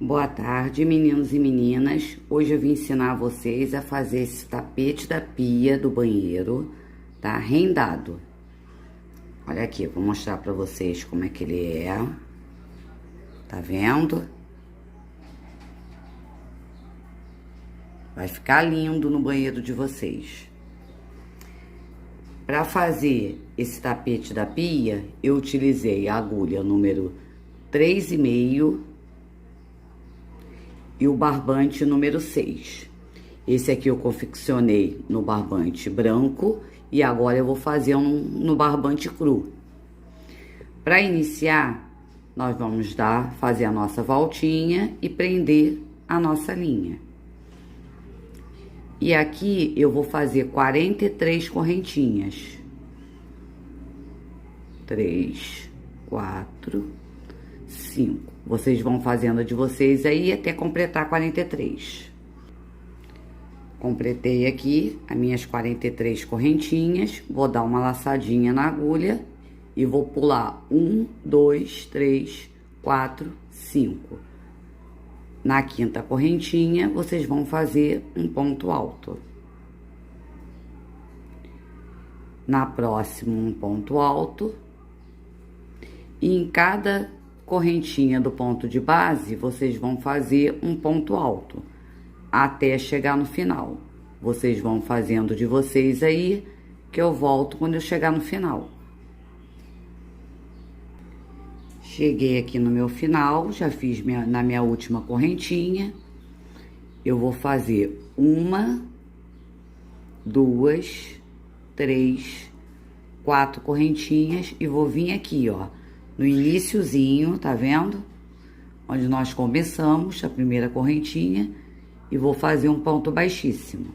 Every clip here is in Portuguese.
Boa tarde, meninos e meninas. Hoje eu vim ensinar vocês a fazer esse tapete da pia do banheiro, tá? Rendado. Olha aqui, vou mostrar pra vocês como é que ele é. Tá vendo? Vai ficar lindo no banheiro de vocês. Para fazer esse tapete da pia, eu utilizei a agulha número 3,5 e o barbante número 6. Esse aqui eu confeccionei no barbante branco e agora eu vou fazer no barbante cru. Para iniciar, nós vamos fazer a nossa voltinha e prender a nossa linha. E aqui eu vou fazer 43 correntinhas. 3, 4, 5. Vocês vão fazendo a de vocês aí até completar 43. Completei aqui as minhas 43 correntinhas. Vou dar uma laçadinha na agulha e vou pular 1, 2, 3, 4, 5. Na quinta correntinha, vocês vão fazer um ponto alto. Na próxima, um ponto alto. E em cada correntinha do ponto de base, vocês vão fazer um ponto alto, até chegar no final. Vocês vão fazendo de vocês aí, que eu volto quando eu chegar no final. Cheguei aqui no meu final, já fiz na minha última correntinha. Eu vou fazer 1, 2, 3, 4 correntinhas e vou vir aqui, ó, no iniciozinho, tá vendo? Onde nós começamos a primeira correntinha e vou fazer um ponto baixíssimo.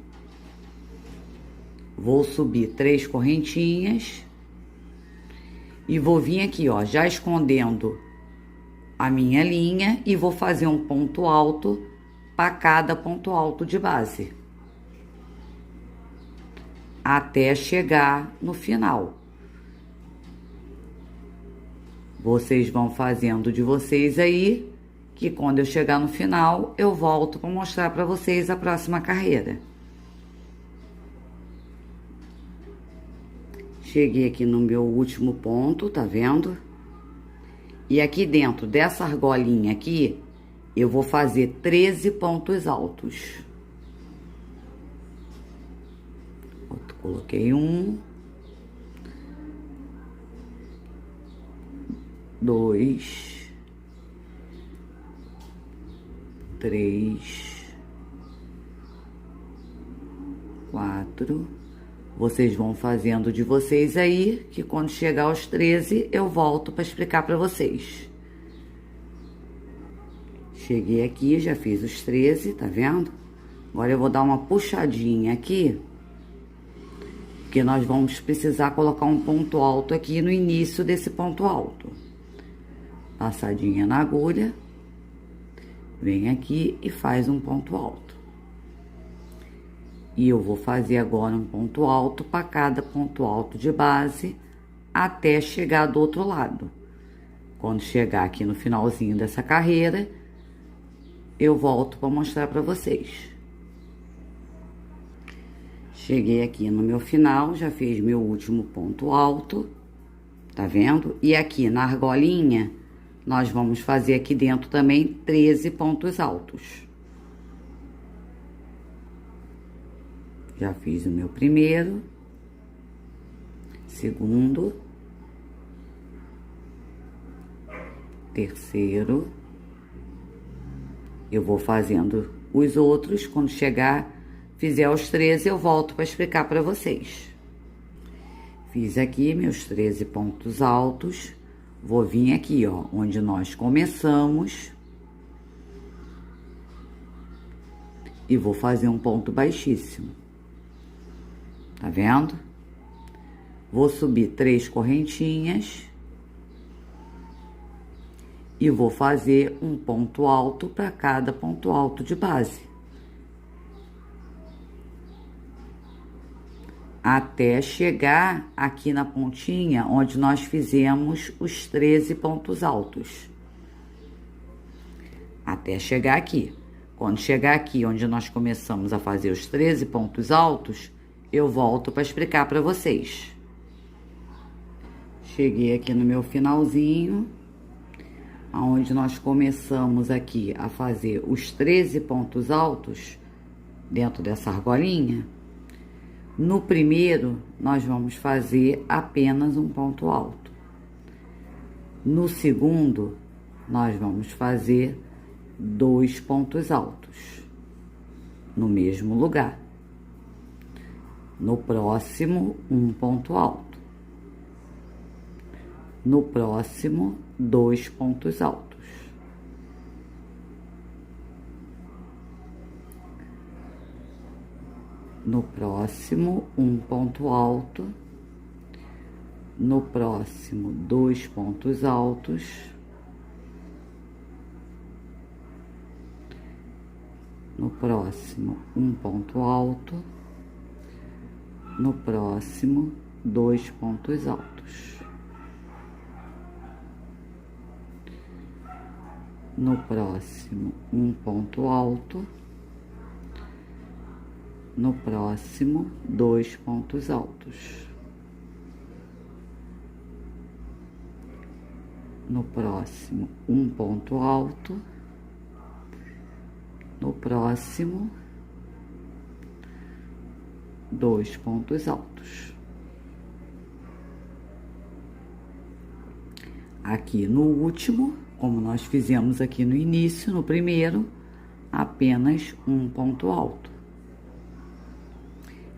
Vou subir 3 correntinhas. E vou vir aqui, ó, já escondendo a minha linha e vou fazer um ponto alto para cada ponto alto de base. Até chegar no final. Vocês vão fazendo de vocês aí, que quando eu chegar no final, eu volto para mostrar para vocês a próxima carreira. Cheguei aqui no meu último ponto, tá vendo? E aqui dentro dessa argolinha aqui, eu vou fazer 13 pontos altos. Coloquei 1, 2, 3, 4. Vocês vão fazendo de vocês aí, que quando chegar aos 13, eu volto para explicar para vocês. Cheguei aqui, já fiz os 13, tá vendo? Agora eu vou dar uma puxadinha aqui, porque nós vamos precisar colocar um ponto alto aqui no início desse ponto alto. Passadinha na agulha, vem aqui e faz um ponto alto. E eu vou fazer agora um ponto alto para cada ponto alto de base, até chegar do outro lado. Quando chegar aqui no finalzinho dessa carreira, eu volto para mostrar para vocês. Cheguei aqui no meu final, já fiz meu último ponto alto, tá vendo? E aqui na argolinha, nós vamos fazer aqui dentro também 13 pontos altos. Já fiz o meu primeiro, segundo, terceiro. Eu vou fazendo os outros, quando fizer os 13, eu volto para explicar para vocês. Fiz aqui meus 13 pontos altos, vou vir aqui, ó, onde nós começamos. E vou fazer um ponto baixíssimo. Tá vendo? Vou subir 3 correntinhas e vou fazer um ponto alto para cada ponto alto de base. Até chegar aqui na pontinha onde nós fizemos os 13 pontos altos. até chegar aqui. Quando chegar aqui, onde nós começamos a fazer os 13 pontos altos, eu volto para explicar para vocês. Cheguei aqui no meu finalzinho, onde nós começamos aqui a fazer os 13 pontos altos dentro dessa argolinha. No primeiro, nós vamos fazer apenas um ponto alto. No segundo, nós vamos fazer 2 pontos altos no mesmo lugar. No próximo, um ponto alto. No próximo, 2 pontos altos. No próximo, um ponto alto. No próximo, 2 pontos altos. No próximo, um ponto alto. No próximo, 2 pontos altos. No próximo, um ponto alto. No próximo, 2 pontos altos. No próximo, um ponto alto. No próximo, 2 pontos altos. Aqui no último, como nós fizemos aqui no início, no primeiro, apenas um ponto alto.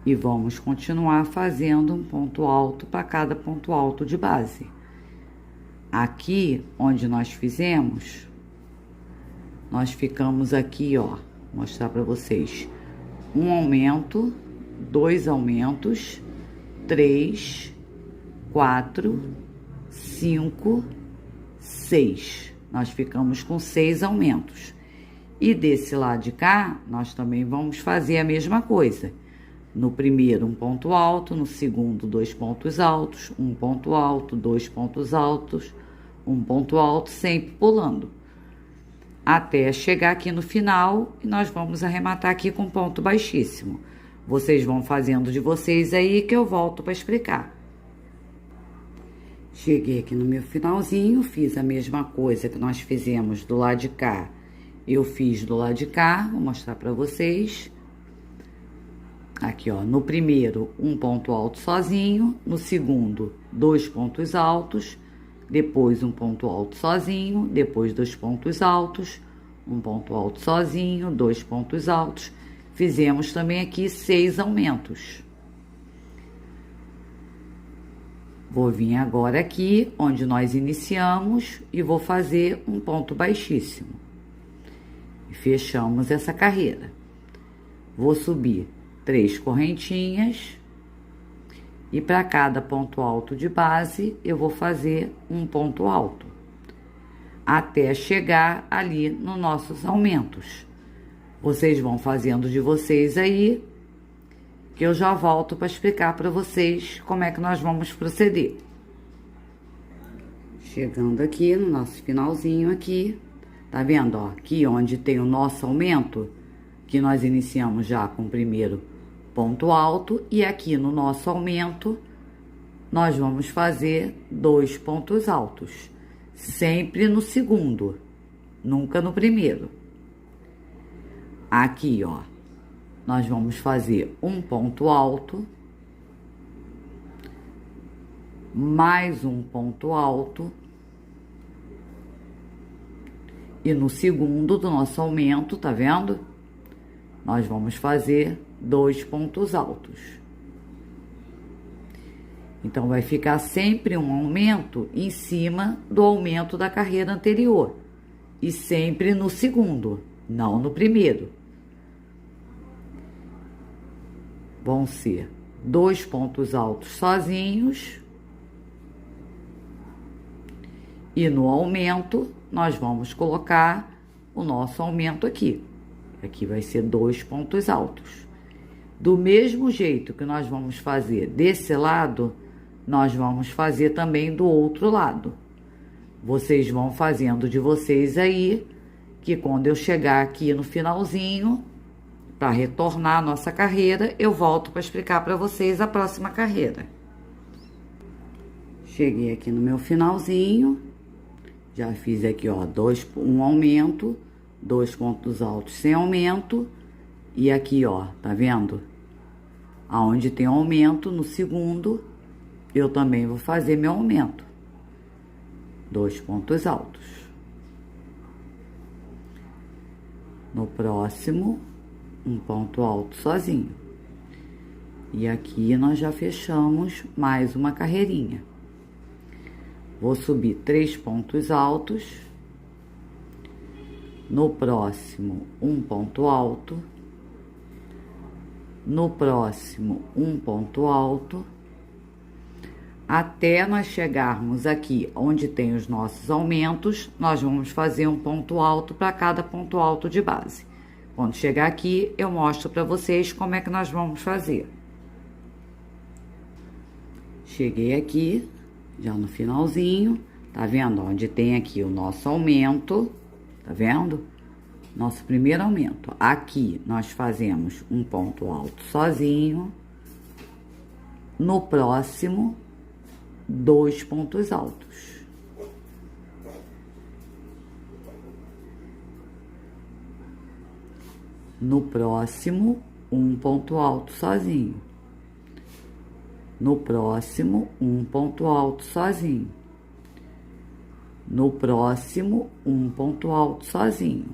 E vamos continuar fazendo um ponto alto para cada ponto alto de base. Aqui, onde nós fizemos, nós ficamos aqui, ó, vou mostrar para vocês. Um aumento, 2 aumentos, 3, 4, 5, 6. Nós ficamos com 6 aumentos. E desse lado de cá, nós também vamos fazer a mesma coisa. No primeiro, um ponto alto. No segundo, 2 pontos altos. Um ponto alto, 2 pontos altos. Um ponto alto, sempre pulando. Até chegar aqui no final e nós vamos arrematar aqui com ponto baixíssimo. Vocês vão fazendo de vocês aí que eu volto para explicar. Cheguei aqui no meu finalzinho, fiz a mesma coisa que nós fizemos do lado de cá. Eu fiz do lado de cá, vou mostrar para vocês. Aqui, ó, no primeiro, um ponto alto sozinho. No segundo, 2 pontos altos. Depois, um ponto alto sozinho. Depois, 2 pontos altos. Um ponto alto sozinho, 2 pontos altos. Fizemos também aqui 6 aumentos. Vou vir agora aqui, onde nós iniciamos, e vou fazer um ponto baixíssimo. E fechamos essa carreira. Vou subir 3 correntinhas. E para cada ponto alto de base, eu vou fazer um ponto alto. Até chegar ali nos nossos aumentos. Vocês vão fazendo de vocês aí, que eu já volto para explicar para vocês como é que nós vamos proceder. Chegando aqui no nosso finalzinho aqui, tá vendo, ó? Aqui onde tem o nosso aumento, que nós iniciamos já com o primeiro ponto alto, e aqui no nosso aumento, nós vamos fazer 2 pontos altos. Sempre no segundo, nunca no primeiro. Aqui, ó, nós vamos fazer um ponto alto, mais um ponto alto, e no segundo do nosso aumento, tá vendo? Nós vamos fazer 2 pontos altos. Então, vai ficar sempre um aumento em cima do aumento da carreira anterior. E sempre no segundo, não no primeiro. Vão ser 2 pontos altos sozinhos. E no aumento, nós vamos colocar o nosso aumento aqui. Aqui vai ser 2 pontos altos. Do mesmo jeito que nós vamos fazer desse lado, nós vamos fazer também do outro lado. Vocês vão fazendo de vocês aí, que quando eu chegar aqui no finalzinho, para retornar a nossa carreira, eu volto para explicar para vocês a próxima carreira. Cheguei aqui no meu finalzinho, já fiz aqui, ó, um aumento, 2 pontos altos sem aumento, e aqui, ó, tá vendo? Aonde tem aumento, no segundo, eu também vou fazer meu aumento. 2 pontos altos. No próximo, um ponto alto sozinho. E aqui nós já fechamos mais uma carreirinha. Vou subir 3 pontos altos. No próximo, um ponto alto. No próximo, um ponto alto. Até nós chegarmos aqui onde tem os nossos aumentos, nós vamos fazer um ponto alto para cada ponto alto de base. Quando chegar aqui, eu mostro para vocês como é que nós vamos fazer. Cheguei aqui, já no finalzinho, tá vendo? Onde tem aqui o nosso aumento, tá vendo? Nosso primeiro aumento. Aqui, nós fazemos um ponto alto sozinho. No próximo, 2 pontos altos. No próximo, um ponto alto sozinho. No próximo, um ponto alto sozinho. No próximo, um ponto alto sozinho.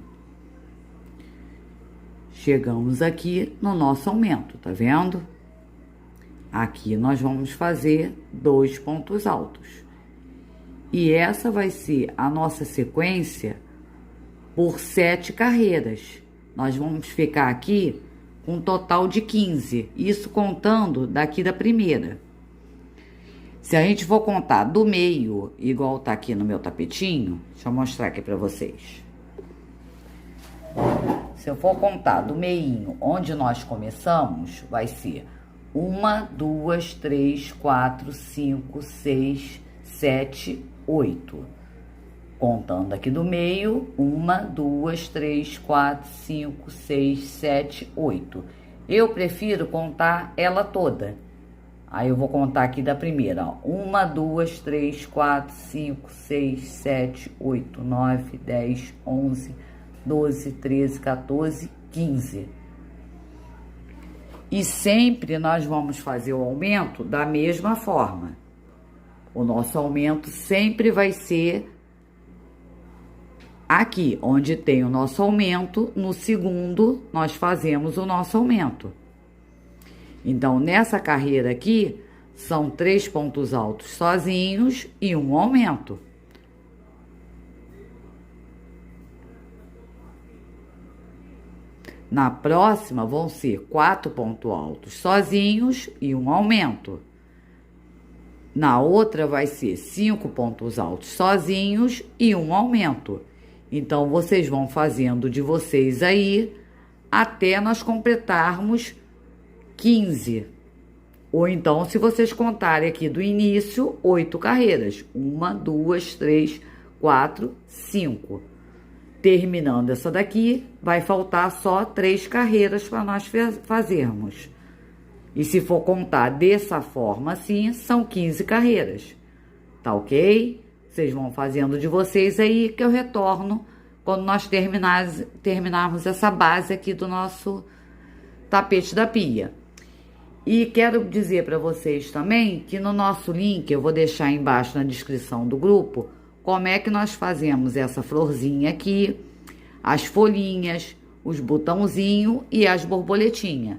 Chegamos aqui no nosso aumento, tá vendo? Aqui nós vamos fazer 2 pontos altos. E essa vai ser a nossa sequência por 7 carreiras. Nós vamos ficar aqui com um total de 15. Isso contando daqui da primeira. Se a gente for contar do meio, igual tá aqui no meu tapetinho, deixa eu mostrar aqui pra vocês. Se eu for contar do meinho onde nós começamos, vai ser 1, 2, 3, 4, 5, 6, 7, 8. Contando aqui do meio, 1, 2, 3, 4, 5, 6, 7, 8. Eu prefiro contar ela toda. Aí eu vou contar aqui da primeira, ó. 1, 2, 3, 4, 5, 6, 7, 8, 9, 10, 11, 12, 13, 14, 15. E sempre nós vamos fazer o aumento da mesma forma. O nosso aumento sempre vai ser aqui, onde tem o nosso aumento, no segundo nós fazemos o nosso aumento. Então, nessa carreira aqui, são 3 pontos altos sozinhos e um aumento. Na próxima, vão ser 4 pontos altos sozinhos e um aumento. Na outra, vai ser 5 pontos altos sozinhos e um aumento. Então, vocês vão fazendo de vocês aí, até nós completarmos 15. Ou então, se vocês contarem aqui do início, 8 carreiras. 1, 2, 3, 4, 5. Terminando essa daqui, vai faltar só 3 carreiras para nós fazermos. E se for contar dessa forma assim, são 15 carreiras. Tá ok? Vocês vão fazendo de vocês aí, que eu retorno quando nós terminarmos essa base aqui do nosso tapete da pia. E quero dizer para vocês também que no nosso link, eu vou deixar embaixo na descrição do grupo, como é que nós fazemos essa florzinha aqui, as folhinhas, os botãozinhos e as borboletinhas,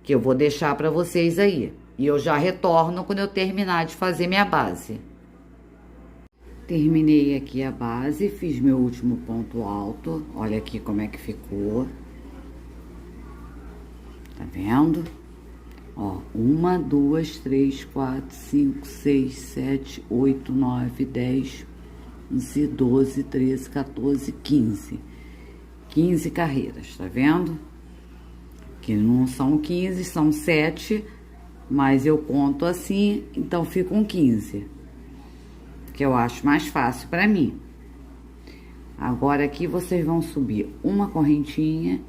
que eu vou deixar para vocês aí. E eu já retorno quando eu terminar de fazer minha base. Terminei aqui a base, fiz meu último ponto alto. Olha aqui como é que ficou. Tá vendo? Ó, 1, 2, 3, 4, 5, 6, 7, 8, 9, 10, 11, 12, 13, 14, 15. 15 carreiras, tá vendo? Que não são 15, são 7, mas eu conto assim, então ficam 15. Que eu acho mais fácil pra mim. Agora aqui vocês vão subir uma correntinha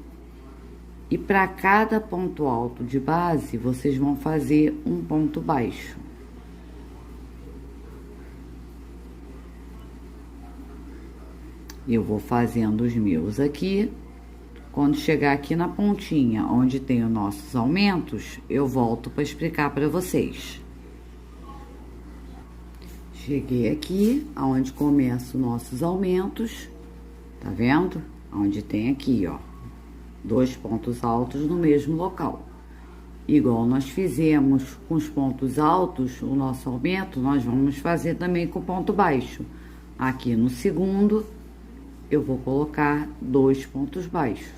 e para cada ponto alto de base, vocês vão fazer um ponto baixo. Eu vou fazendo os meus aqui. Quando chegar aqui na pontinha, onde tem os nossos aumentos, eu volto para explicar para vocês. Cheguei aqui, aonde começam nossos aumentos, tá vendo? Onde tem aqui, ó, 2 pontos altos no mesmo local. Igual nós fizemos com os pontos altos, o nosso aumento, nós vamos fazer também com ponto baixo. Aqui no segundo, eu vou colocar 2 pontos baixos.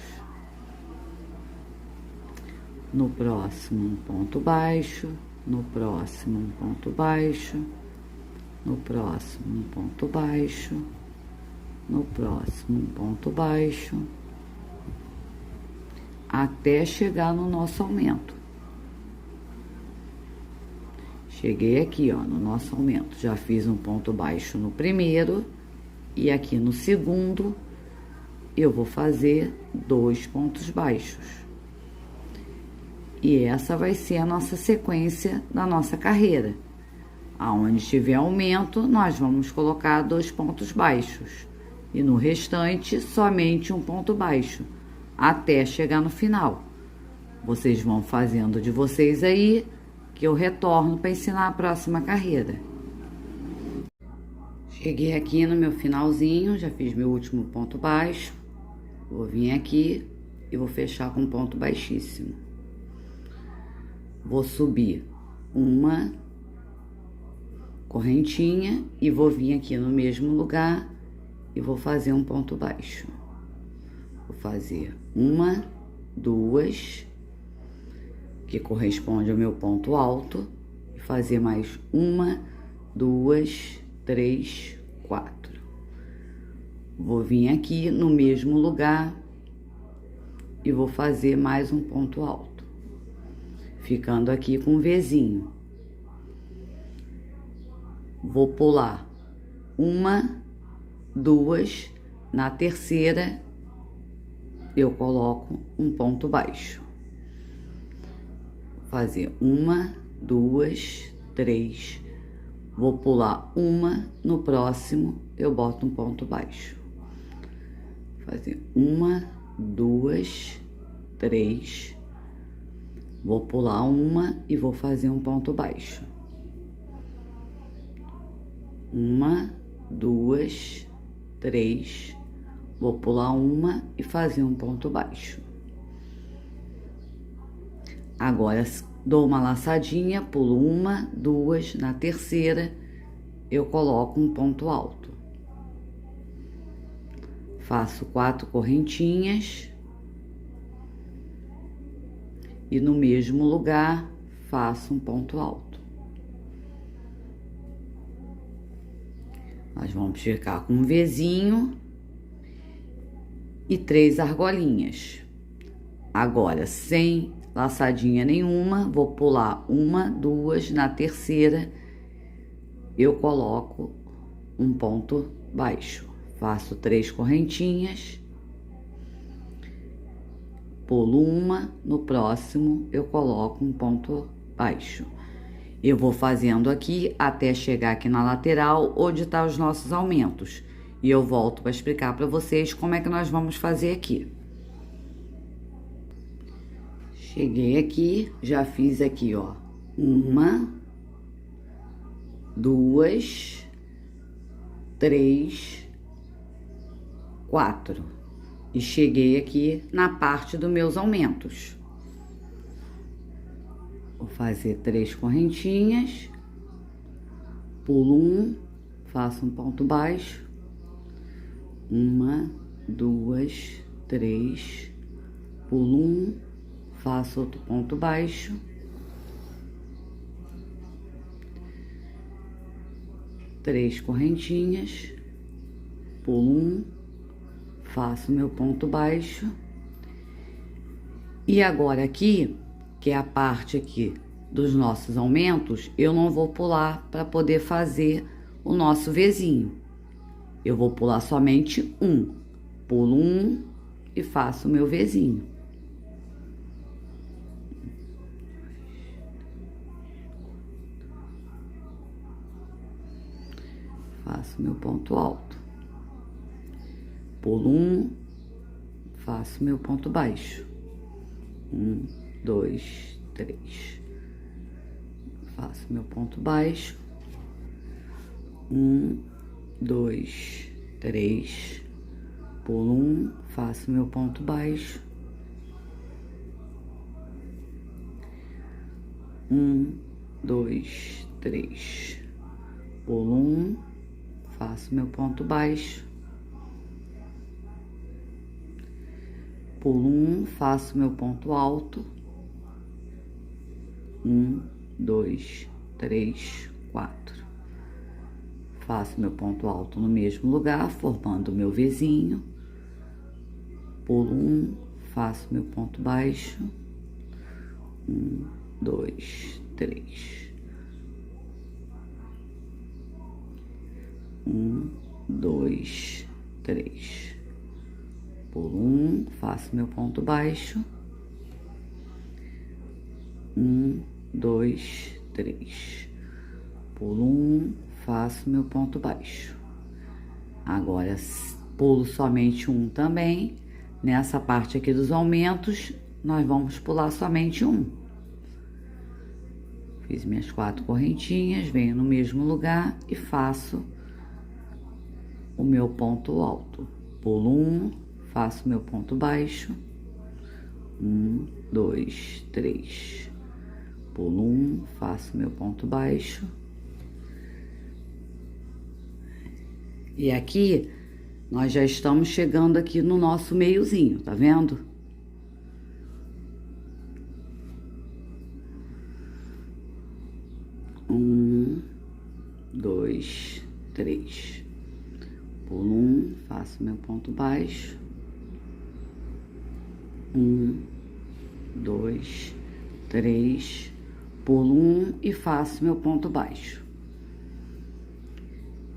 No próximo, um ponto baixo. No próximo, um ponto baixo. No próximo, um ponto baixo. No próximo, um ponto baixo. Até chegar no nosso aumento. Cheguei aqui, ó, no nosso aumento. Já fiz um ponto baixo no primeiro. E aqui no segundo, eu vou fazer 2 pontos baixos. E essa vai ser a nossa sequência da nossa carreira. Aonde tiver aumento, nós vamos colocar 2 pontos baixos. E no restante, somente um ponto baixo, até chegar no final. Vocês vão fazendo de vocês aí, que eu retorno para ensinar a próxima carreira. Cheguei aqui no meu finalzinho, já fiz meu último ponto baixo. Vou vir aqui e vou fechar com um ponto baixíssimo. Vou subir uma correntinha e vou vir aqui no mesmo lugar e vou fazer um ponto baixo. Vou fazer 1, 2, que corresponde ao meu ponto alto, e fazer mais 1, 2, 3, 4. Vou vir aqui no mesmo lugar e vou fazer mais um ponto alto, ficando aqui com um Vzinho. Vou pular 1, 2, na terceira eu coloco um ponto baixo. Vou fazer 1, 2, 3, vou pular 1, no próximo eu boto um ponto baixo. Vou fazer 1, 2, 3, vou pular 1 e vou fazer um ponto baixo. 1, 2, 3, vou pular 1 e fazer um ponto baixo. Agora, dou uma laçadinha, pulo 1, 2, na terceira, eu coloco um ponto alto. Faço 4 correntinhas. E no mesmo lugar, faço um ponto alto. Nós vamos ficar com um Vzinho e 3 argolinhas. Agora, sem laçadinha nenhuma, vou pular 1, 2, na terceira eu coloco um ponto baixo. Faço 3 correntinhas, pulo 1, no próximo eu coloco um ponto baixo. Eu vou fazendo aqui até chegar aqui na lateral onde tá os nossos aumentos. E eu volto para explicar para vocês como é que nós vamos fazer aqui. Cheguei aqui, já fiz aqui, ó, 1, 2, 3, 4. E cheguei aqui na parte dos meus aumentos. Vou fazer 3 correntinhas, pulo 1, faço um ponto baixo. 1, 2, 3, pulo 1, faço outro ponto baixo. Três correntinhas, pulo 1, faço meu ponto baixo. E agora aqui, que é a parte aqui dos nossos aumentos, eu não vou pular para poder fazer o nosso Vzinho. eu vou pular somente um. Pulo um e faço o meu Vzinho. Faço meu ponto alto. Pulo um, faço meu ponto baixo. 1, 2, 3. Faço meu ponto baixo. 1, 2, 3. Pulo um, faço meu ponto baixo. 1, 2, 3. Pulo um, faço meu ponto baixo. Pulo um, faço meu ponto alto. 1, 2, 3, 4. Faço meu ponto alto no mesmo lugar, formando o meu Vzinho. Pulo um, faço meu ponto baixo. 1, 2, 3. 1, 2, 3. Pulo um, faço meu ponto baixo. 1, 2, 3. Pulo um, faço meu ponto baixo. Agora, pulo somente um também. Nessa parte aqui dos aumentos, nós vamos pular somente um. Fiz minhas 4 correntinhas, venho no mesmo lugar e faço o meu ponto alto. Pulo um, faço meu ponto baixo. 1, 2, 3. Pulo um, faço meu ponto baixo. E aqui, nós já estamos chegando aqui no nosso meiozinho, tá vendo? Um, 2, 3. Pulo um, faço meu ponto baixo. 1, 2, 3. Pulo um e faço meu ponto baixo.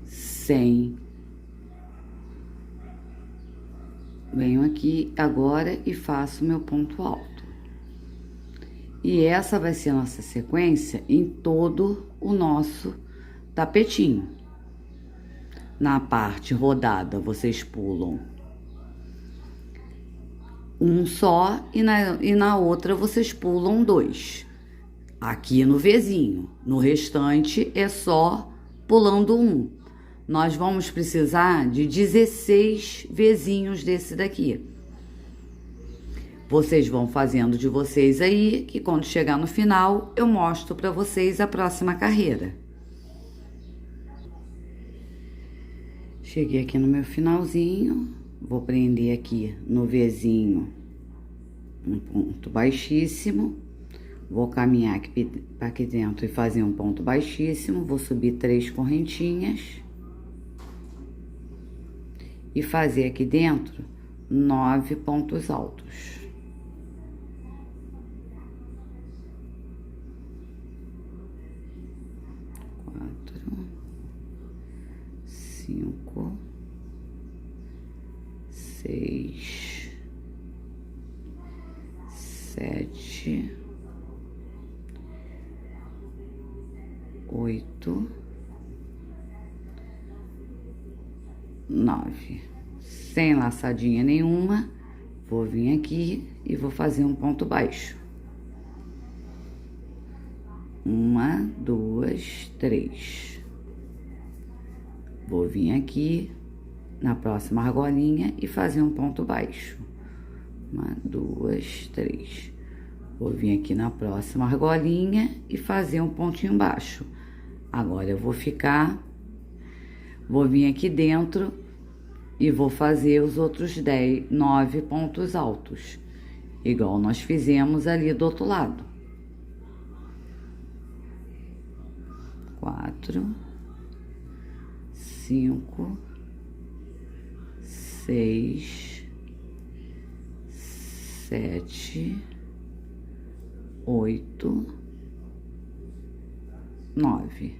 100. Venho aqui agora e faço meu ponto alto. E essa vai ser a nossa sequência em todo o nosso tapetinho. Na parte rodada, vocês pulam um só e na outra vocês pulam 2. Aqui no Vzinho. No restante é só pulando um. Nós vamos precisar de 16 Vzinhos desse daqui. Vocês vão fazendo de vocês aí, que quando chegar no final, eu mostro para vocês a próxima carreira. Cheguei aqui no meu finalzinho, vou prender aqui no Vzinho um ponto baixíssimo. Vou caminhar aqui para aqui dentro e fazer um ponto baixíssimo. Vou subir 3 correntinhas. E fazer aqui dentro 9 pontos altos. 4, 5, 6, 7, 8, 9. Sem laçadinha nenhuma, vou vir aqui e vou fazer um ponto baixo. 1, 2, 3. Vou vir aqui na próxima argolinha e fazer um ponto baixo. 1, 2, 3. Vou vir aqui na próxima argolinha e fazer um pontinho baixo. Agora eu vou vir aqui dentro e vou fazer os outros 9 pontos altos, igual nós fizemos ali do outro lado. 4, 5, 6, 7, 8, 9.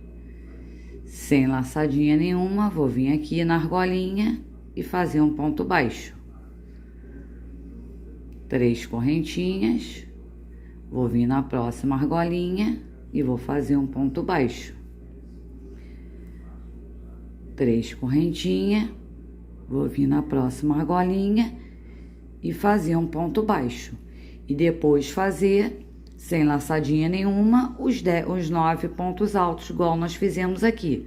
sem laçadinha nenhuma, vou vir aqui na argolinha e fazer um ponto baixo. 3 correntinhas, vou vir na próxima argolinha e vou fazer um ponto baixo. 3 correntinhas, vou vir na próxima argolinha e fazer um ponto baixo. E depois fazer, sem laçadinha nenhuma, os 9 pontos altos, igual nós fizemos aqui.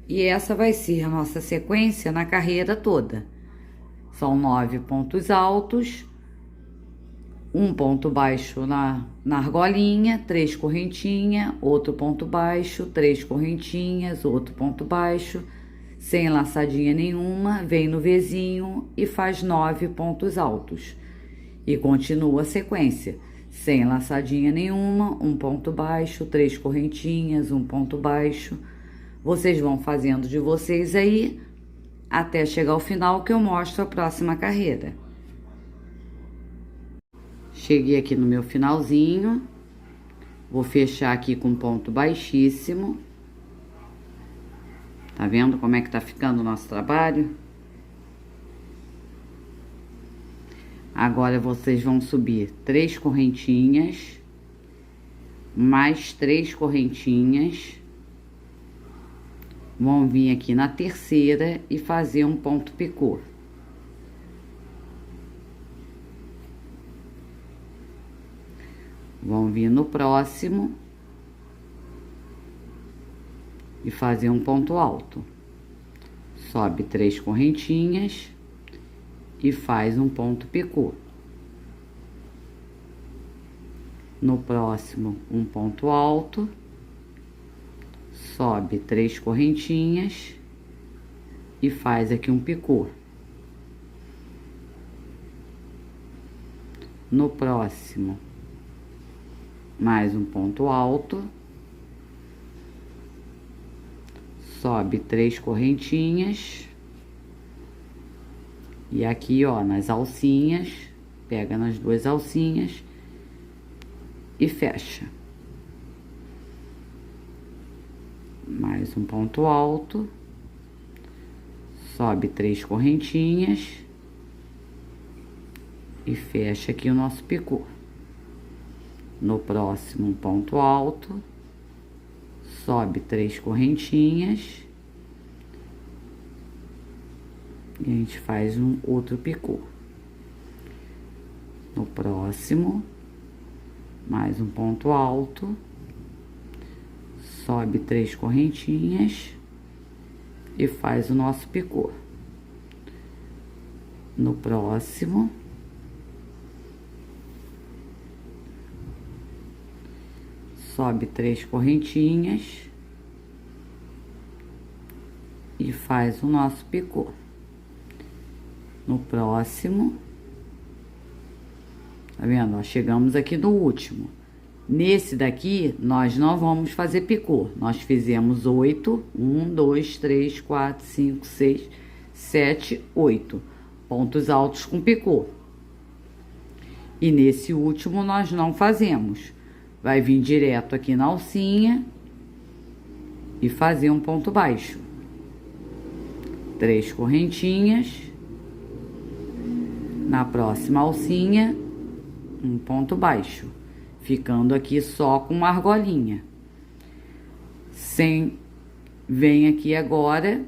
E essa vai ser a nossa sequência na carreira toda. São 9 pontos altos, um ponto baixo na argolinha, 3 correntinhas, outro ponto baixo, 3 correntinhas, outro ponto baixo, sem laçadinha nenhuma, vem no Vzinho e faz 9 pontos altos. E continua a sequência, sem laçadinha nenhuma, um ponto baixo, 3 correntinhas, um ponto baixo. Vocês vão fazendo de vocês aí, até chegar ao final que eu mostro a próxima carreira. Cheguei aqui no meu finalzinho, vou fechar aqui com ponto baixíssimo. Tá vendo como é que tá ficando o nosso trabalho? Agora vocês vão subir 3 correntinhas, mais 3 correntinhas. Vão vir aqui na terceira e fazer um ponto picô. Vão vir no próximo e fazer um ponto alto. Sobe 3 correntinhas e faz um ponto picô. No próximo, um ponto alto, sobe 3 correntinhas e faz aqui um picô. No próximo, mais um ponto alto, sobe 3 correntinhas e aqui, ó, nas alcinhas, pega nas 2 alcinhas e fecha. Mais um ponto alto, sobe 3 correntinhas e fecha aqui o nosso picô. No próximo, um ponto alto, sobe 3 correntinhas e a gente faz um outro picô. No próximo, mais um ponto alto, sobe 3 correntinhas e faz o nosso picô. No próximo, sobe 3 correntinhas e faz o nosso picô. No próximo, tá vendo? Ó, chegamos aqui no último. Nesse daqui, nós não vamos fazer picô. Nós fizemos 8, 1, 2, 3, 4, 5, 6, 7, 8 pontos altos com picô. E nesse último, nós não fazemos. Vai vir direto aqui na alcinha e fazer um ponto baixo. 3 correntinhas. Na próxima alcinha, um ponto baixo, ficando aqui só com uma argolinha. Vem aqui agora,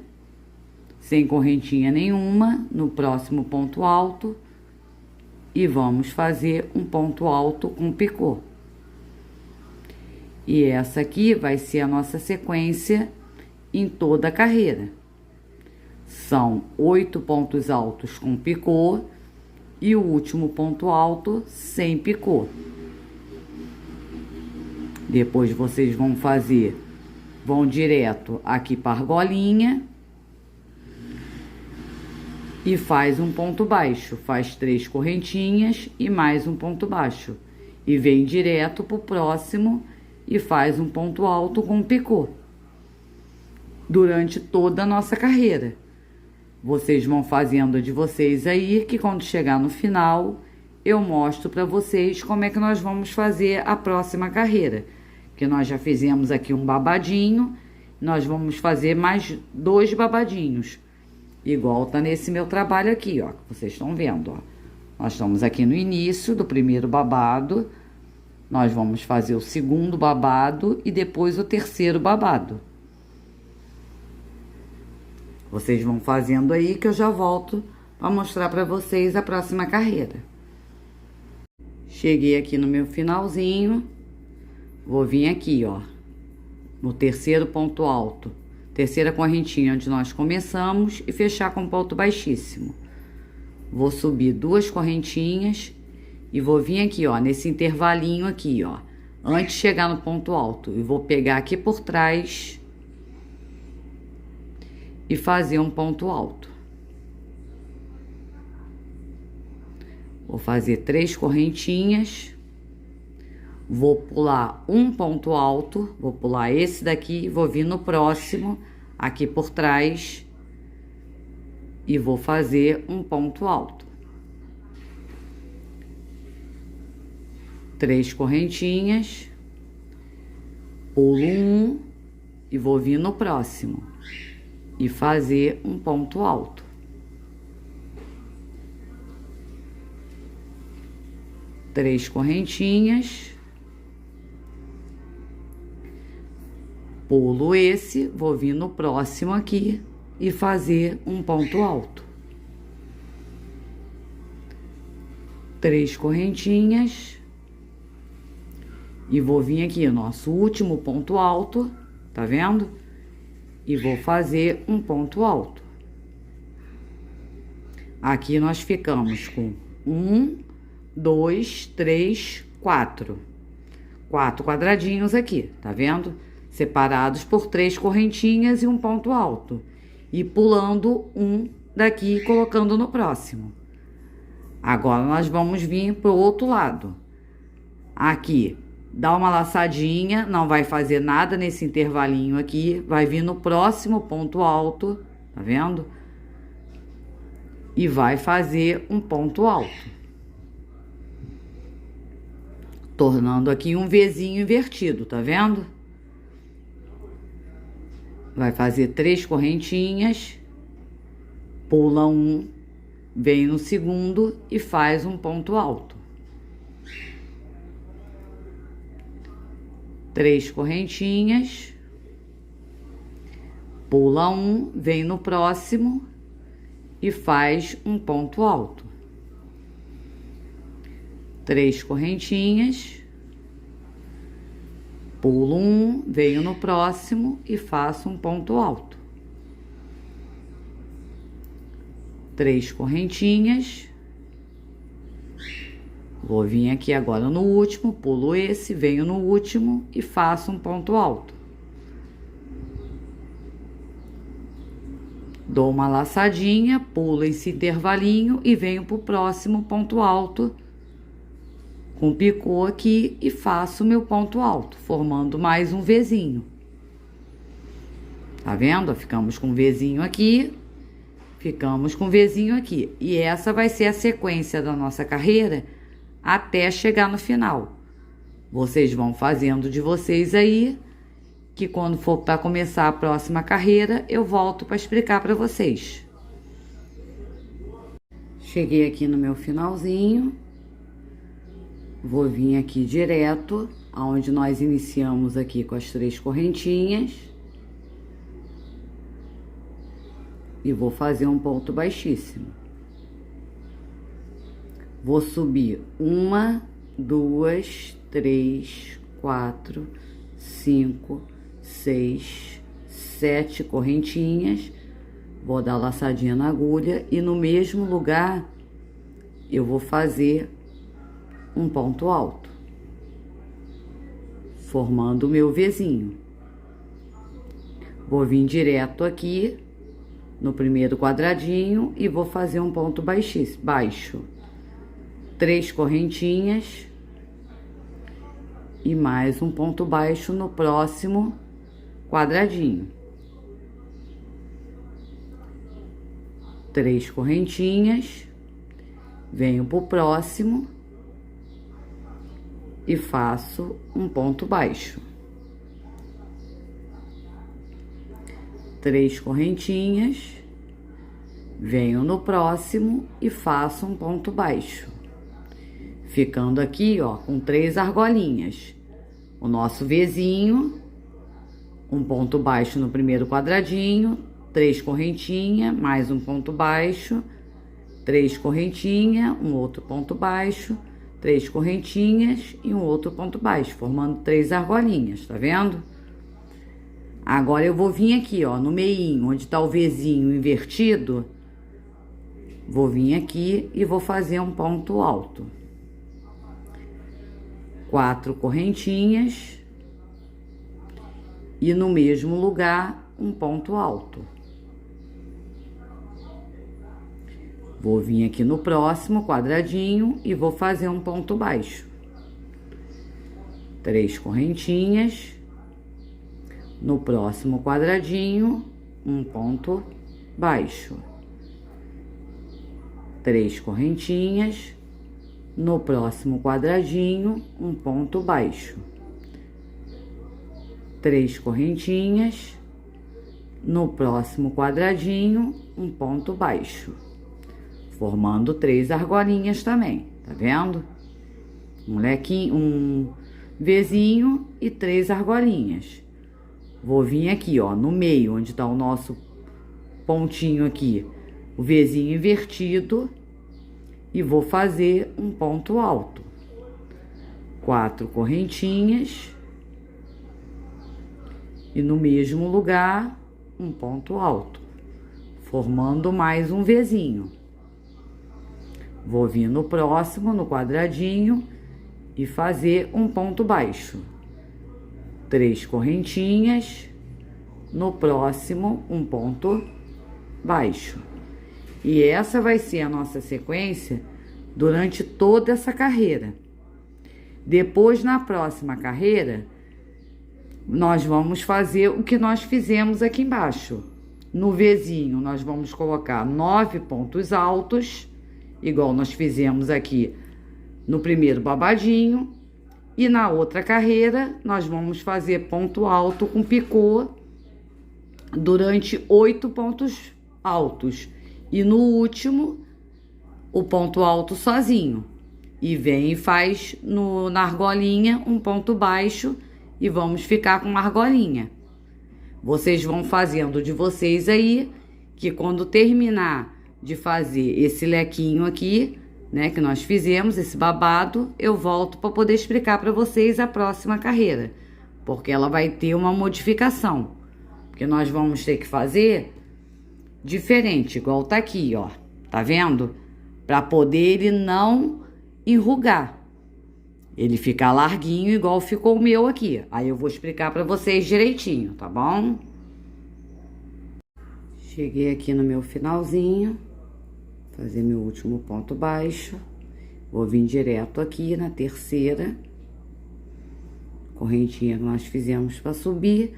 sem correntinha nenhuma, no próximo ponto alto, e vamos fazer um ponto alto com picô. E essa aqui vai ser a nossa sequência em toda a carreira. São 8 pontos altos com picô e o último ponto alto sem picô. Depois vocês vão direto aqui para a argolinha e faz um ponto baixo, faz 3 correntinhas e mais um ponto baixo. E vem direto pro próximo e faz um ponto alto com picô. Durante toda a nossa carreira. Vocês vão fazendo de vocês aí, que quando chegar no final, eu mostro para vocês como é que nós vamos fazer a próxima carreira. Que nós já fizemos aqui um babadinho Nós vamos fazer mais 2 babadinhos. Igual tá nesse meu trabalho aqui, ó. Que vocês estão vendo, ó. Nós estamos aqui no início do primeiro babado. Nós vamos fazer o segundo babado e depois o terceiro babado. Vocês vão fazendo aí que eu já volto para mostrar para vocês a próxima carreira. Cheguei aqui no meu finalzinho. Vou vir aqui, ó, no terceiro ponto alto, terceira correntinha onde nós começamos e fechar com ponto baixíssimo. Vou subir 2 correntinhas e vou vir aqui, ó, nesse intervalinho aqui, ó, antes de chegar no ponto alto. E vou pegar aqui por trás e fazer um ponto alto. Vou fazer 3 correntinhas. Vou pular um ponto alto, vou pular esse daqui, vou vir no próximo, aqui por trás, e vou fazer um ponto alto. 3 correntinhas, pulo um e vou vir no próximo e fazer um ponto alto. 3 correntinhas, pulo esse, vou vir no próximo aqui e fazer um ponto alto. 3 correntinhas e vou vir aqui no nosso último ponto alto, tá vendo? E vou fazer um ponto alto. Aqui nós ficamos com 1, 2, 3, 4. 4 quadradinhos aqui, tá vendo? Separados por 3 correntinhas e um ponto alto. E pulando um daqui e colocando no próximo. Agora, nós vamos vir pro outro lado. Aqui, dá uma laçadinha, não vai fazer nada nesse intervalinho aqui. Vai vir no próximo ponto alto, tá vendo? E vai fazer um ponto alto. Tornando aqui um Vzinho invertido, tá vendo? Vai fazer 3 correntinhas, pula um, vem no segundo e faz um ponto alto. 3 correntinhas, pula um, vem no próximo e faz um ponto alto. 3 correntinhas, pulo um, venho no próximo e faço um ponto alto. 3 correntinhas. Vou vir aqui agora no último, pulo esse, venho no último e faço um ponto alto. Dou uma laçadinha, pulo esse intervalinho e venho pro próximo ponto alto com picô aqui e faço meu ponto alto, formando mais um Vzinho. Tá vendo? Ficamos com um Vzinho aqui, ficamos com um Vzinho aqui. E essa vai ser a sequência da nossa carreira até chegar no final. Vocês vão fazendo de vocês aí, que quando for para começar a próxima carreira, eu volto para explicar para vocês. Cheguei aqui no meu finalzinho. Vou vir aqui direto, aonde nós iniciamos aqui com as 3 correntinhas. E vou fazer um ponto baixíssimo. Vou subir 1, 2, 3, 4, 5, 6, 7 correntinhas. Vou dar laçadinha na agulha e no mesmo lugar eu vou fazer um ponto alto, formando o meu Vzinho. Vou vir direto aqui no primeiro quadradinho e vou fazer um ponto baixo. 3 correntinhas e mais um ponto baixo no próximo quadradinho. 3 correntinhas, venho pro próximo e faço um ponto baixo. 3 correntinhas, venho no próximo e faço um ponto baixo, ficando aqui, ó, com 3 argolinhas. O nosso Vzinho, um ponto baixo no primeiro quadradinho, 3 correntinhas, mais um ponto baixo, 3 correntinhas, um outro ponto baixo, 3 correntinhas e um outro ponto baixo, formando 3 argolinhas, tá vendo? Agora eu vou vir aqui, ó, no meinho, onde tá o Vzinho invertido, vou vir aqui e vou fazer um ponto alto. 4 correntinhas e no mesmo lugar um ponto alto. Vou vir aqui no próximo quadradinho e vou fazer um ponto baixo. 3 correntinhas. No próximo quadradinho, um ponto baixo. 3 correntinhas. No próximo quadradinho, um ponto baixo. 3 correntinhas. No próximo quadradinho, um ponto baixo, formando 3 argolinhas também, tá vendo? Um lequinho, um Vzinho e 3 argolinhas. Vou vir aqui, ó, no meio, onde tá o nosso pontinho aqui, o Vzinho invertido, e vou fazer um ponto alto. 4 correntinhas. E no mesmo lugar, um ponto alto, formando mais um Vzinho. Vou vir no próximo, no quadradinho, e fazer um ponto baixo. 3 correntinhas. No próximo, um ponto baixo. E essa vai ser a nossa sequência durante toda essa carreira. Depois, na próxima carreira, nós vamos fazer o que nós fizemos aqui embaixo. No Vzinho, nós vamos colocar 9 pontos altos, igual nós fizemos aqui no primeiro babadinho. E na outra carreira, nós vamos fazer ponto alto com picô durante 8 pontos altos. E no último, o ponto alto sozinho. E vem e faz na argolinha um ponto baixo e vamos ficar com uma argolinha. Vocês vão fazendo de vocês aí, que quando terminar de fazer esse lequinho aqui, né, que nós fizemos, esse babado, eu volto para poder explicar para vocês a próxima carreira, porque ela vai ter uma modificação, porque nós vamos ter que fazer diferente, igual tá aqui, ó, tá vendo? Para poder ele não enrugar, ele ficar larguinho igual ficou o meu aqui. Aí eu vou explicar para vocês direitinho, tá bom? Cheguei aqui no meu finalzinho, fazer meu último ponto baixo, vou vir direto aqui na terceira correntinha que nós fizemos para subir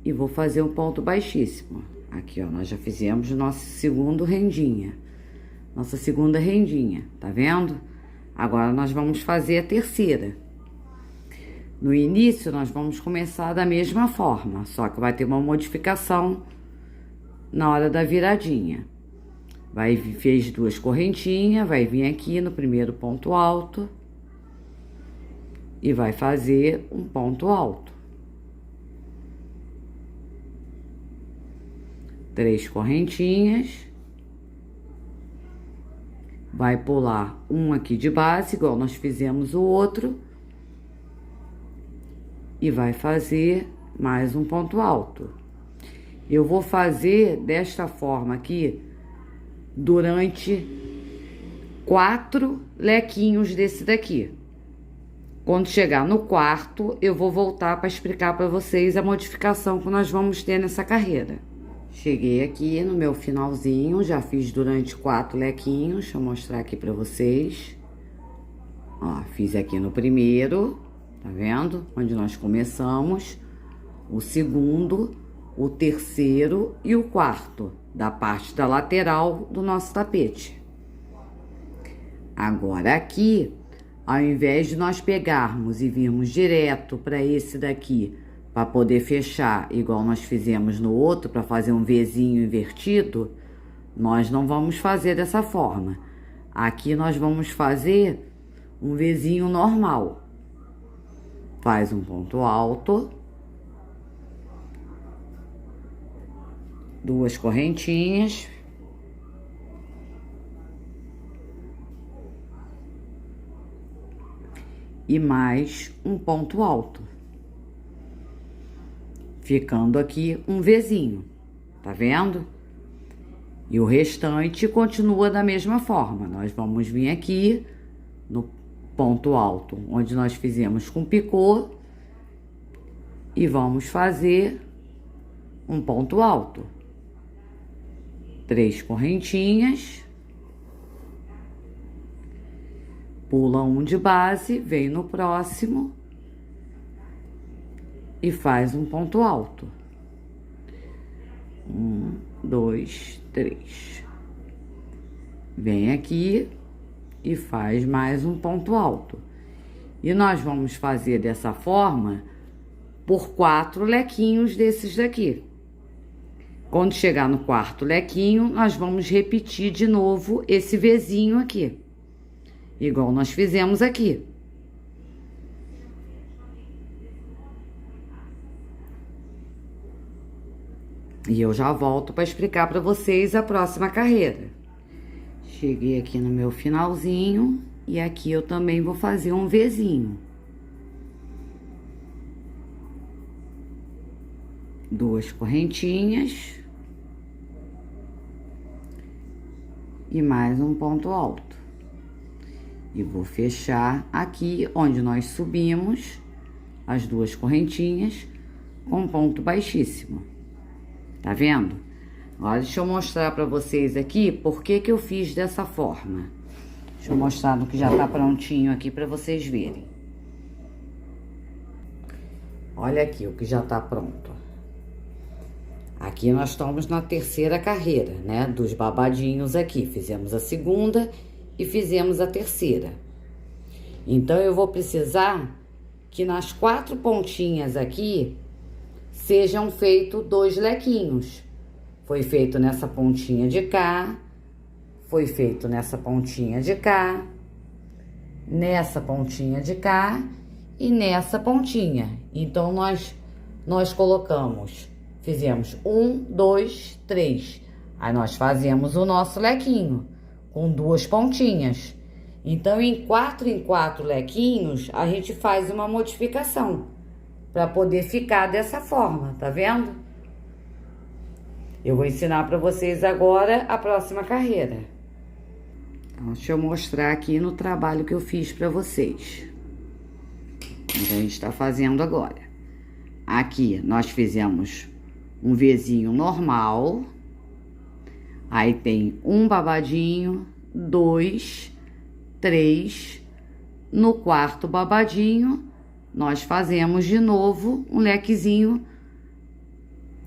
e vou fazer um ponto baixíssimo. Aqui, ó, nós já fizemos nossa segunda rendinha, tá vendo? Agora nós vamos fazer a terceira. No início nós vamos começar da mesma forma, só que vai ter uma modificação na hora da viradinha. Fez 2 correntinhas, vai vir aqui no primeiro ponto alto e vai fazer um ponto alto. 3 correntinhas, vai pular um aqui de base, igual nós fizemos o outro, e vai fazer mais um ponto alto. Eu vou fazer desta forma aqui durante 4 lequinhos desse daqui. Quando chegar no quarto, eu vou voltar para explicar para vocês a modificação que nós vamos ter nessa carreira. Cheguei aqui no meu finalzinho, já fiz durante 4 lequinhos, deixa eu mostrar aqui pra vocês. Ó, fiz aqui no primeiro, tá vendo? Onde nós começamos, o segundo, o terceiro e o quarto, da parte da lateral do nosso tapete. Agora aqui, ao invés de nós pegarmos e virmos direto para esse daqui, para poder fechar, igual nós fizemos no outro, para fazer um Vzinho invertido, nós não vamos fazer dessa forma. Aqui nós vamos fazer um Vzinho normal. Faz um ponto alto, 2 correntinhas, e mais um ponto alto, ficando aqui um Vzinho, tá vendo? E o restante continua da mesma forma. Nós vamos vir aqui no ponto alto, onde nós fizemos com picô, e vamos fazer um ponto alto, 3 correntinhas, pula um de base, vem no próximo e faz um ponto alto. 1, 2, 3. Vem aqui e faz mais um ponto alto. E nós vamos fazer dessa forma por 4 lequinhos desses daqui. Quando chegar no 4º lequinho, nós vamos repetir de novo esse Vzinho aqui, igual nós fizemos aqui. E eu já volto para explicar para vocês a próxima carreira. Cheguei aqui no meu finalzinho e aqui eu também vou fazer um Vzinho. 2 correntinhas e mais um ponto alto. E vou fechar aqui onde nós subimos as 2 correntinhas com ponto baixíssimo. Tá vendo? Agora deixa eu mostrar para vocês aqui por que eu fiz dessa forma. Deixa eu mostrar no que já tá prontinho aqui para vocês verem. Olha aqui o que já tá pronto. Aqui nós estamos na 3ª carreira, né? Dos babadinhos aqui. Fizemos a 2ª e fizemos a 3ª. Então, eu vou precisar que nas 4 pontinhas aqui sejam feitos 2 lequinhos. Foi feito nessa pontinha de cá, foi feito nessa pontinha de cá, nessa pontinha de cá e nessa pontinha. Então, nós colocamos, fizemos 1, 2, 3. Aí, nós fazemos o nosso lequinho com 2 pontinhas. Então, em 4 lequinhos, a gente faz uma modificação para poder ficar dessa forma, tá vendo? Eu vou ensinar para vocês agora a próxima carreira. Então, deixa eu mostrar aqui no trabalho que eu fiz para vocês. O que a gente está fazendo agora. Aqui, nós fizemos um Vzinho normal. Aí tem um babadinho, 2, 3. No 4º babadinho, nós fazemos de novo um lequezinho,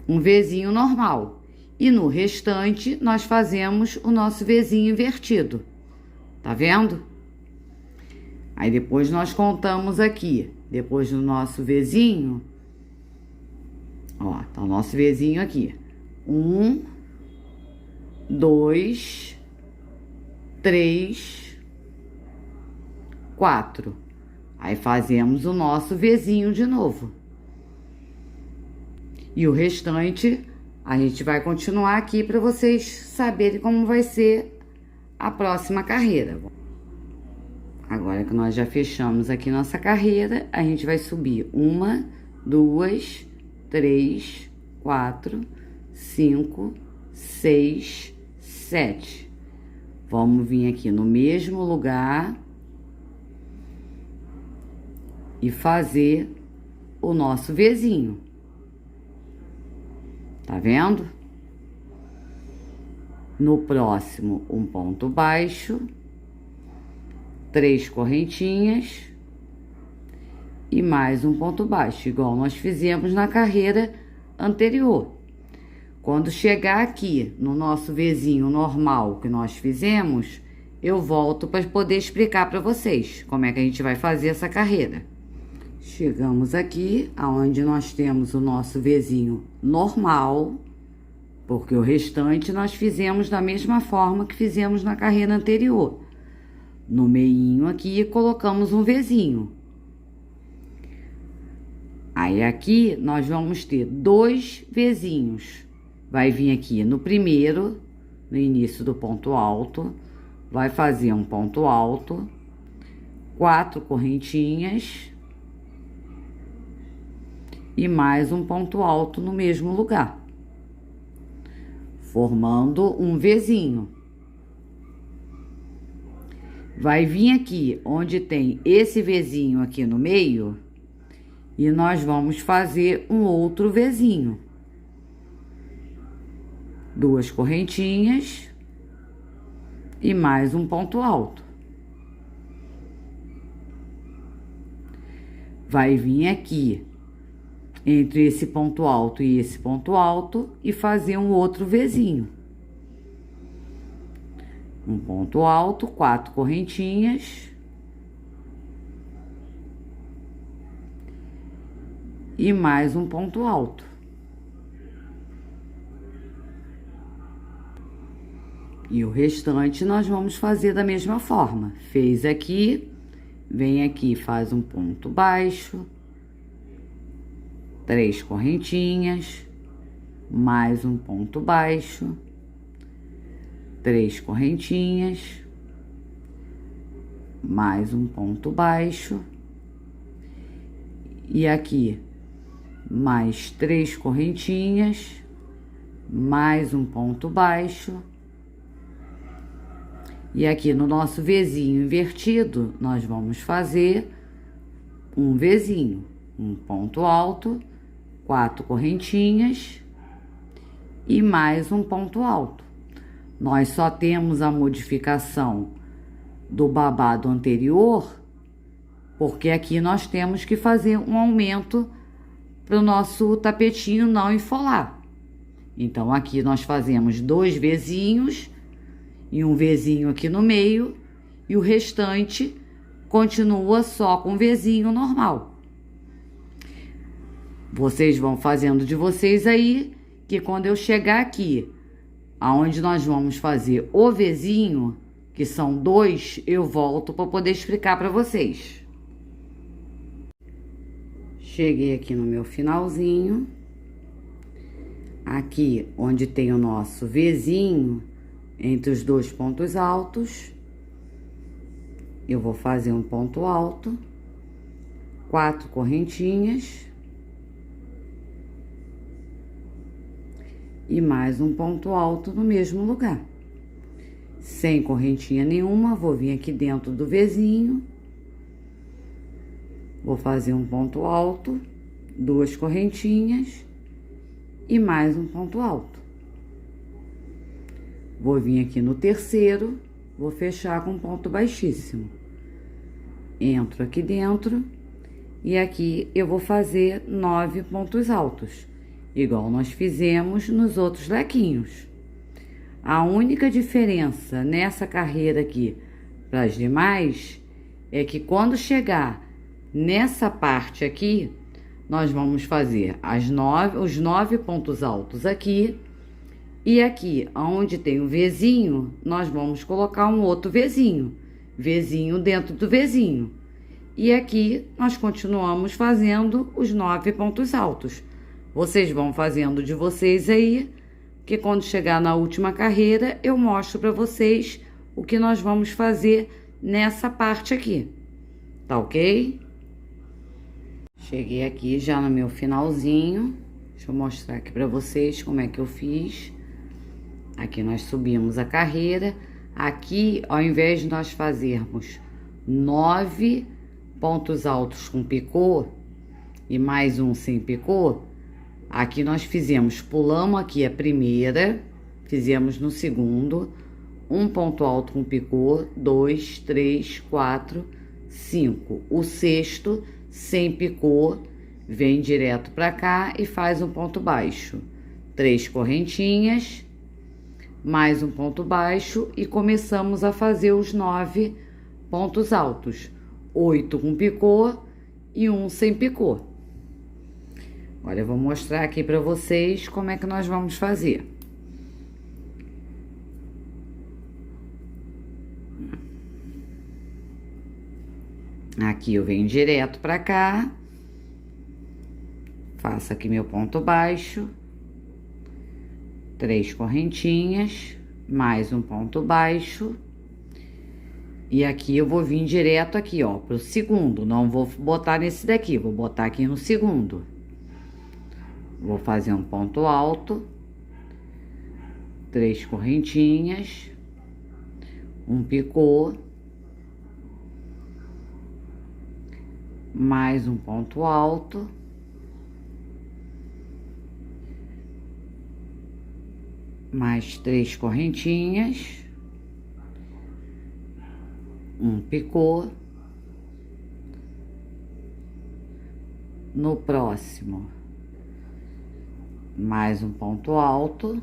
um Vzinho normal. E no restante, nós fazemos o nosso Vzinho invertido. Tá vendo? Aí depois nós contamos aqui, depois do nosso Vzinho, ó, tá o nosso Vzinho aqui. 1, 2, 3, 4. Aí fazemos o nosso Vzinho de novo. E o restante a gente vai continuar aqui para vocês saberem como vai ser a próxima carreira. Agora que nós já fechamos aqui nossa carreira, a gente vai subir 1, 2, 3, 4, 5, 6, 7. Vamos vir aqui no mesmo lugar e fazer o nosso Vzinho. Tá vendo? No próximo, um ponto baixo, 3 correntinhas e mais um ponto baixo, igual nós fizemos na carreira anterior. Quando chegar aqui no nosso Vzinho normal que nós fizemos, eu volto para poder explicar para vocês como é que a gente vai fazer essa carreira. Chegamos aqui, aonde nós temos o nosso Vzinho normal, porque o restante nós fizemos da mesma forma que fizemos na carreira anterior. No meinho aqui, colocamos um Vzinho. Aí aqui, nós vamos ter 2 Vzinhos. Vai vir aqui no primeiro, no início do ponto alto, vai fazer um ponto alto, 4 correntinhas e mais um ponto alto no mesmo lugar, formando um Vzinho. Vai vir aqui onde tem esse Vzinho aqui no meio e nós vamos fazer um outro Vzinho. 2 correntinhas e mais um ponto alto. Vai vir aqui entre esse ponto alto e esse ponto alto e fazer um outro Vzinho. Um ponto alto, 4 correntinhas e mais um ponto alto. E o restante nós vamos fazer da mesma forma. Fez aqui, vem aqui, faz um ponto baixo, 3 correntinhas, mais um ponto baixo, 3 correntinhas, mais um ponto baixo, e aqui mais 3 correntinhas, mais um ponto baixo, e aqui no nosso Vzinho invertido, nós vamos fazer um Vzinho, um ponto alto, 4 correntinhas e mais um ponto alto. Nós só temos a modificação do babado anterior, porque aqui nós temos que fazer um aumento para o nosso tapetinho não enfolar. Então, aqui nós fazemos 2 Vzinhos e um Vzinho aqui no meio, e o restante continua só com Vzinho normal. Vocês vão fazendo de vocês aí, que quando eu chegar aqui, aonde nós vamos fazer o Vzinho, que são 2, eu volto para poder explicar para vocês. Cheguei aqui no meu finalzinho. Aqui, onde tem o nosso Vzinho, entre os 2 pontos altos, eu vou fazer um ponto alto, 4 correntinhas e mais um ponto alto no mesmo lugar. Sem correntinha nenhuma, vou vir aqui dentro do Vzinho, vou fazer um ponto alto, 2 correntinhas e mais um ponto alto. Vou vir aqui no terceiro, vou fechar com um ponto baixíssimo. Entro aqui dentro e aqui eu vou fazer 9 pontos altos, igual nós fizemos nos outros lequinhos. A única diferença nessa carreira aqui para as demais é que quando chegar nessa parte aqui, nós vamos fazer os 9 pontos altos aqui. E aqui, onde tem o Vzinho, nós vamos colocar um outro Vzinho dentro do Vzinho. E aqui, nós continuamos fazendo os 9 pontos altos. Vocês vão fazendo de vocês aí, que quando chegar na última carreira, eu mostro para vocês o que nós vamos fazer nessa parte aqui. Tá ok? Cheguei aqui já no meu finalzinho. Deixa eu mostrar aqui para vocês como é que eu fiz. Aqui nós subimos a carreira. Aqui, ao invés de nós fazermos 9 pontos altos com picô e mais um sem picô, aqui nós pulamos aqui a primeira, fizemos no segundo, um ponto alto com picô, 2, 3, 4, 5. O sexto, sem picô, vem direto para cá e faz um ponto baixo. 3 correntinhas, mais um ponto baixo e começamos a fazer os 9 pontos altos. 8 com picô e um sem picô. Agora eu vou mostrar aqui para vocês como é que nós vamos fazer. Aqui eu venho direto para cá, faço aqui meu ponto baixo, 3 correntinhas, mais um ponto baixo, e aqui eu vou vir direto aqui, ó, pro segundo, não vou botar nesse daqui, vou botar aqui no segundo. Vou fazer um ponto alto, 3 correntinhas, um picô, mais um ponto alto, mais 3 correntinhas, um picô. No próximo, mais um ponto alto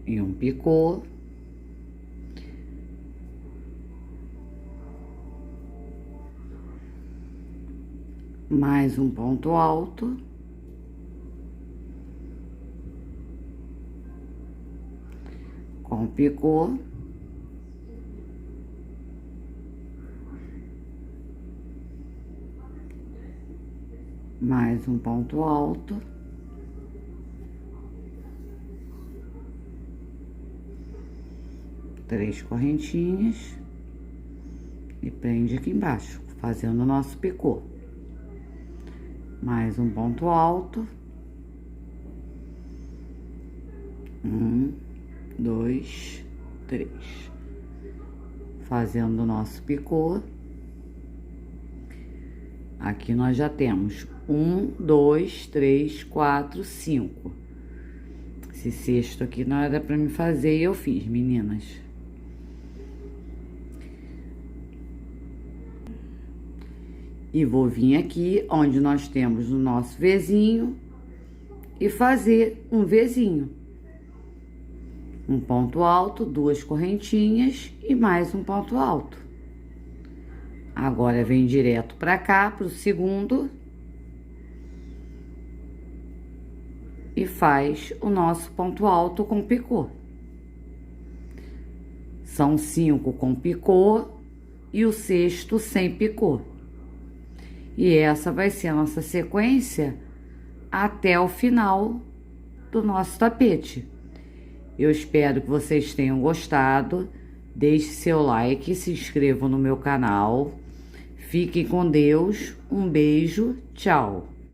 e um picô. Mais um ponto alto. Com picô. Mais um ponto alto. Três correntinhas. E prende aqui embaixo, fazendo o nosso picô. Mais um ponto alto. 1, 2, 3. Fazendo o nosso picô. Aqui nós já temos 1, 2, 3, 4, 5. Esse sexto aqui não era pra me fazer e eu fiz, meninas. E vou vir aqui onde nós temos o nosso Vzinho e fazer um Vzinho. Um ponto alto, 2 correntinhas e mais um ponto alto. Agora vem direto pra cá, pro segundo. E faz o nosso ponto alto com picô. São 5 com picô e o sexto sem picô. E essa vai ser a nossa sequência até o final do nosso tapete. Eu espero que vocês tenham gostado. Deixe seu like, se inscrevam no meu canal. Fiquem com Deus. Um beijo, tchau.